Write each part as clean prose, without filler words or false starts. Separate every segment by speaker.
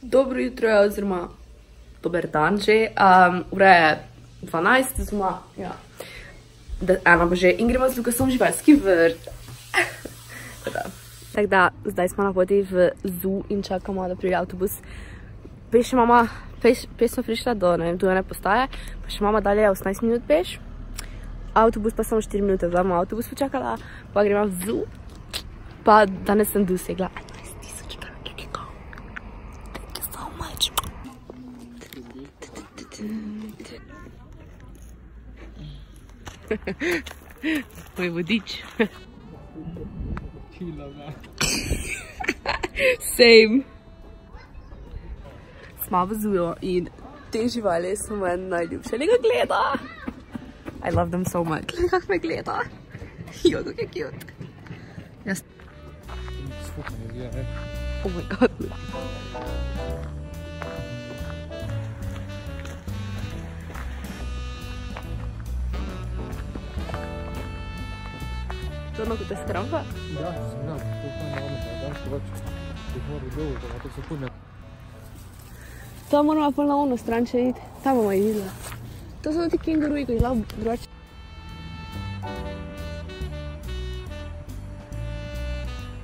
Speaker 1: Dobro jutro, oziroma dober dan že. Ura je 12, oziroma, ja. Ena bo že in gremo z Lukasom v živalski vrt. Tako da, zdaj smo na poti v zoo in čakamo, da pride avtobus. Peš smo prišla do, ne vem, tu ene postaje, pa še mama dalje 18 minut peš. Avtobus pa samo 4 minute, zdaj bomo avtobus počakala, pa gremo v zoo. Pa danes sem dosegla 11,000 klikov. Thank you so much. Moj vodič. Same. Smo v zoo in te živali so moje najljubše. Lega gleda. I love them so much. Lega kak me gleda. Jo, kak je cute. Jaz. Oh my god. To ono, ko te skrampa?
Speaker 2: Ja, sem ja, to pa je name, da še več prihodi dolgo, da to se pune.
Speaker 1: To moramo pa na ono stran če iti, tam bomo je videla. To so ti kenguruji, ko je glav drugače.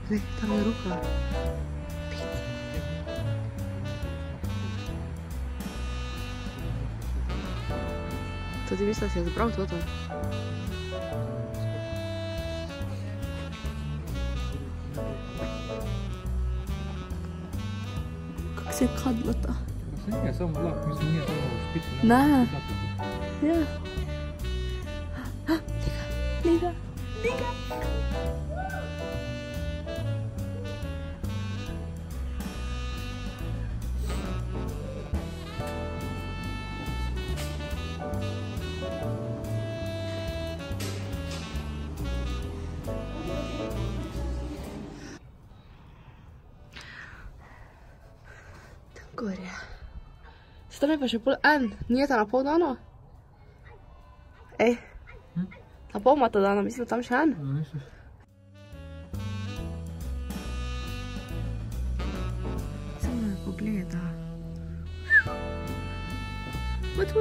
Speaker 1: Zdaj, tam je ruka. To ti misliš, da si je zabral toto? Kako se je kadlata?
Speaker 2: Nije samo vlak, mislim nije samo u špici.
Speaker 1: Ne. Ja. Liga. Gorje. Se tam je pa še pol en, nije ta na pol dano? Ej, na pol ima ta dano, mislim tam še en?
Speaker 2: No, misliš?
Speaker 1: Samo me pogleda. Vat. Kako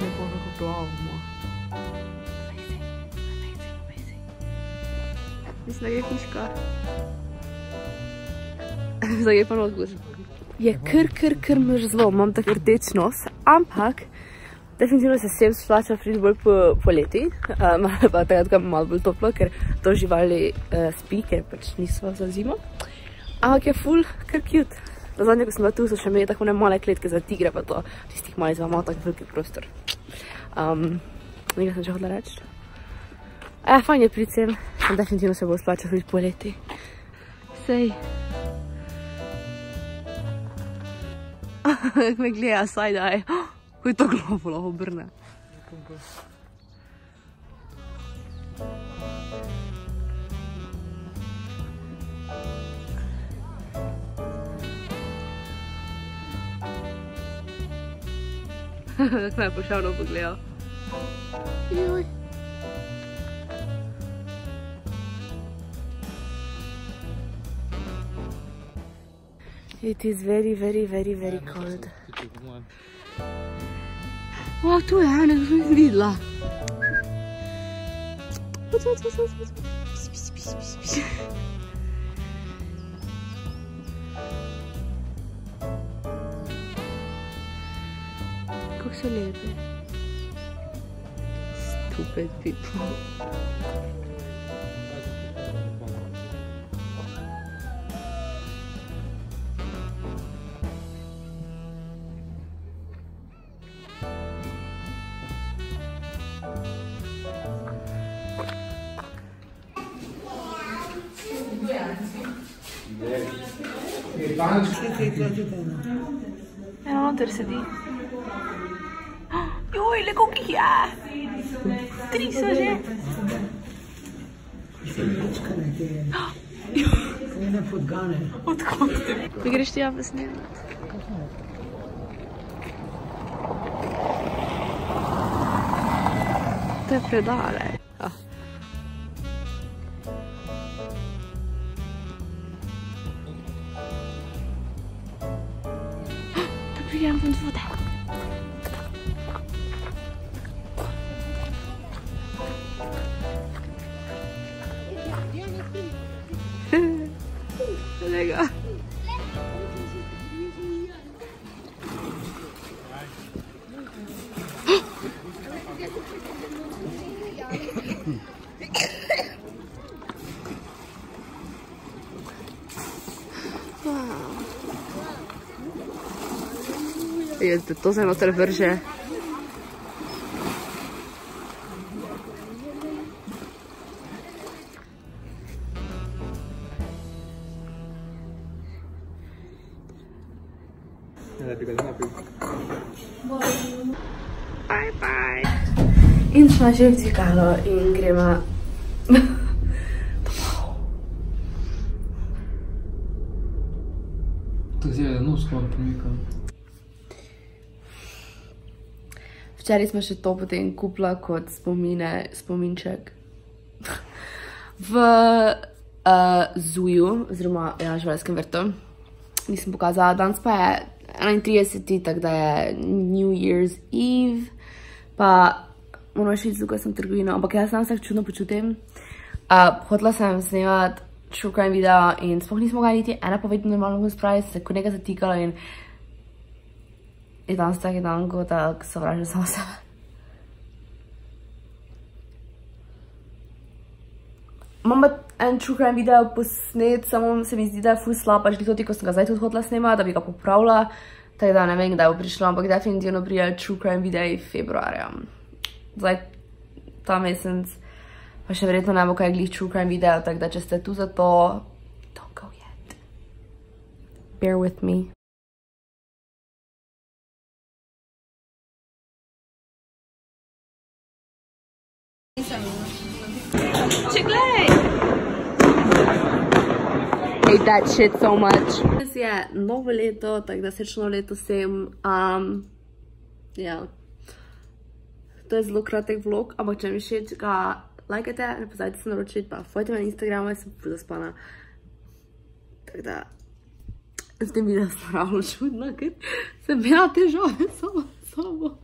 Speaker 1: je pa kako glavo ima. Amazing. Mislim, da je hiška. Zdaj je pa nos. Je kar mrzlo, imam tak rdeč nos, ampak definitivno se sem splača priti bolj po leti, pa takrat malo bolj toplo, ker to živali spi, ker pač niso za zimo. Ampak je ful kar cute. Zadnje, ko sem bila tu, so še imeli tako ne male kletke za tigre, pa to tistih malih za malo tak veliki prostor. Nekaj sem že hodila reči. Fajn je priti sem, definitivno se bo splača priti po leti. Sej. Kako me gleda, side-eye. Ko je to glavo lahko obrne. Kako me je pošavno pogledal. Joj. It is very cold. O, tu je ena, ko sem jih videla. Kako so lepe. Stupid people. Eno noter sedi. Joj, le koliko jih je? 3 so že. Odkud te? Mi greš ti jave snemat? zlate predale. Ja. Dobijam von vode. Legal. Jeste, to se noter vrže. Bye bye. In smo že v dvigalo in gremo domov.
Speaker 2: To je nos skoraj premikal.
Speaker 1: Včeraj smo še to potem kupila kot spominček v Zuju, oziroma živalskem vrtu. Nisem pokazala, danes pa je 31. tako da je New Year's Eve, pa moram še iti z Lukasom v trgovino, ampak jaz sam se čudno počutim. Hotela sem snemati true crime video in sploh nismo ga niti ena povedati normalno spraviti, se kot nekaj zatikalo in danes taki dan, ko tako sovražim samo sebe. Imam pa en true crime video posnet, samo se mi zdi, da je ful slab, pač to ti, ko sem ga zdaj tudi hotela snemati, da bi ga popravila, tako da ne vem, kdaj bo prišlo, ampak definitivno prije true crime videi februarja. Zdaj ta mesec pa še verjetno ne bo kaj glih true crime video, tako da če ste tu za to, don't go yet. Bear with me. Chick-fil-A! Hate that shit so much. Danes je novo leto, tako da srečno leto vsem. Ja. To je zelo kratek vlog, ampak če mi všeč ga lajkajte, ne pozabite se naročiti, pa fojte me na Instagramu, jaz sem ful zaspana. Tako da, s tem video sem ravno čudna, ker sem imela težave sama s sabo.